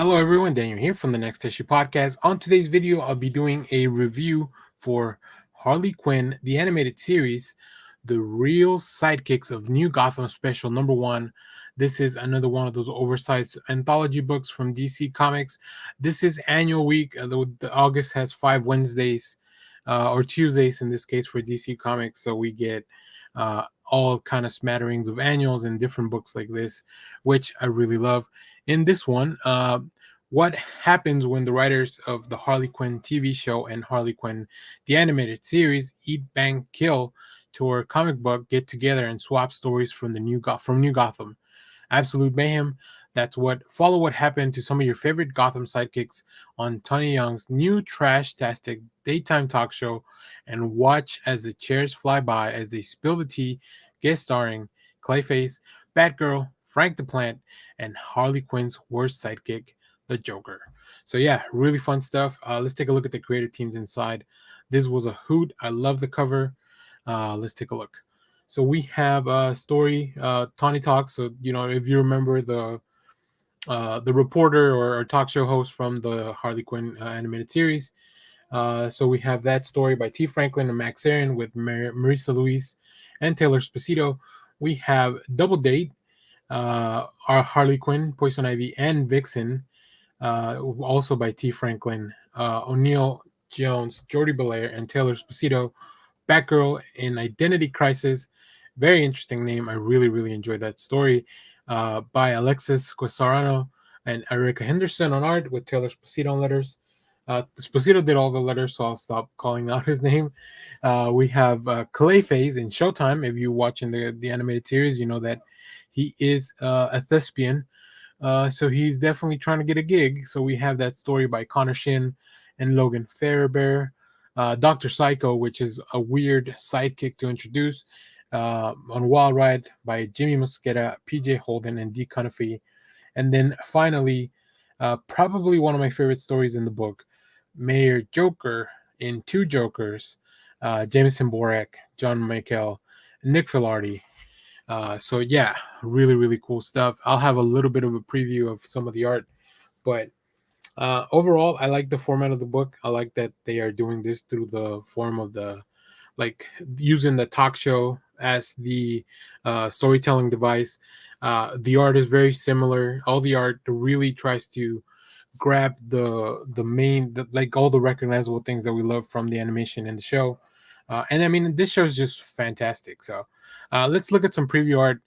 Hello everyone, Daniel here from the Next Issue Podcast. On today's video, I'll be doing a review for Harley Quinn, the animated series, The Real Sidekicks of New Gotham Special number 1. This is another one of those oversized anthology books from DC Comics. This is annual week. The August has 5 Wednesdays or Tuesdays in this case for DC Comics, so we get all kind of smatterings of annuals and different books like this, which I really love. In this one, what happens when the writers of the Harley Quinn TV show and Harley Quinn the animated series Eat, Bang, Kill tour comic book get together and swap stories from New Gotham. Absolute mayhem. Follow what happened to some of your favorite Gotham sidekicks on Tawny Young's new trash-tastic daytime talk show, and watch as the chairs fly by as they spill the tea, guest starring Clayface, Batgirl, Frank the Plant, and Harley Quinn's worst sidekick, the Joker. So yeah, really fun stuff. Let's take a look at the creative teams inside. This was a hoot. I love the cover. Let's take a look. So we have a story, Tawny Talks. So, if you remember the reporter or talk show host from the Harley Quinn animated series. So we have that story by T. Franklin and Max Aaron with Marisa Louise and Taylor Esposito. We have Double Date, our Harley Quinn, Poison Ivy, and Vixen, also by T. Franklin, O'Neill Jones, Jordi Belair, and Taylor Esposito. Batgirl in Identity Crisis, very interesting name. I really, really enjoyed that story. By Alexis Cosarano and Erica Henderson on art, with Taylor Esposito on letters. Esposito did all the letters, so I'll stop calling out his name. We have Clayface in Showtime. If you're watching the animated series, you know that he is a thespian. So he's definitely trying to get a gig. So we have that story by Connor Shin and Logan Fairbear. Dr. Psycho, which is a weird sidekick to introduce, on Wild Ride by Jimmy Mosqueda, PJ Holden, and D. Cunniffe. And then finally, probably one of my favorite stories in the book, Mayor Joker in Two Jokers, Jameson Borak, John Michael, Nick Filardi. So yeah, really, really cool stuff. I'll have a little bit of a preview of some of the art, but overall, I like the format of the book. I like that they are doing this through the form of using the talk show as the storytelling device. The art is very similar. All the art really tries to grab the main, all the recognizable things that we love from the animation and the show. And I mean, this show is just fantastic. So let's look at some preview art.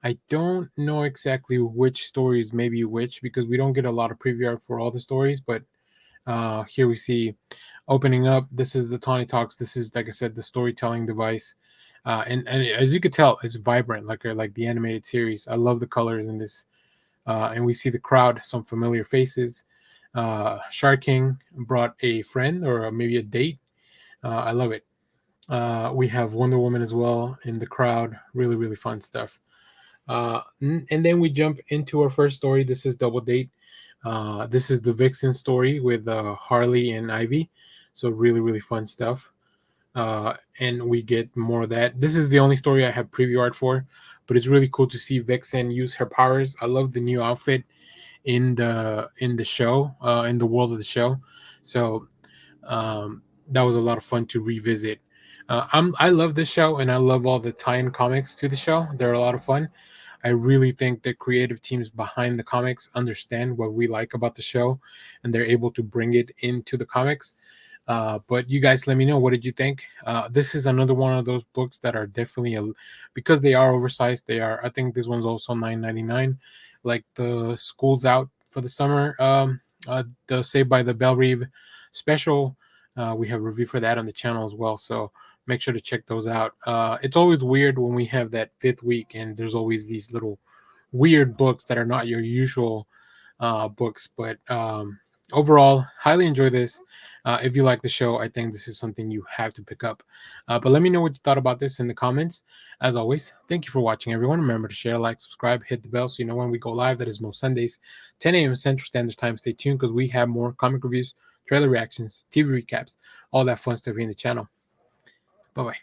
I don't know exactly which stories maybe which, because we don't get a lot of preview art for all the stories, but here we see opening up. This is the Tawny Talks. This is, like I said, the storytelling device. And as you could tell, it's vibrant, like the animated series. I love the colors in this. And we see the crowd, some familiar faces. Shark King brought a friend or maybe a date. I love it. We have Wonder Woman as well in the crowd. Really, really fun stuff. And then we jump into our first story. This is Double Date. This is the Vixen story with Harley and Ivy. So really, really fun stuff. And we get more of that. This is the only story I have preview art for, but it's really cool to see Vixen use her powers. I love the new outfit in the show, in the world of the show. So that was a lot of fun to revisit. I love this show, and I love all the tie-in comics to the show. They're a lot of fun. I really think the creative teams behind the comics understand what we like about the show, and they're able to bring it into the comics. But you guys let me know, what did you think? This is another one of those books that are definitely, because they are oversized, I think this one's also $9.99. Like the School's Out for the summer, the Saved by the Bell Reeve special. We have a review for that on the channel as well, so make sure to check those out. It's always weird when we have that 5th week and there's always these little weird books that are not your usual books, but overall, highly enjoy this. If you like the show, I think this is something you have to pick up. But let me know what you thought about this in the comments. As always, thank you for watching, everyone. Remember to share, like, subscribe, hit the bell so you know when we go live. That is most Sundays, 10 a.m. Central Standard Time. Stay tuned because we have more comic reviews, trailer reactions, TV recaps, all that fun stuff here in the channel. Bye-bye.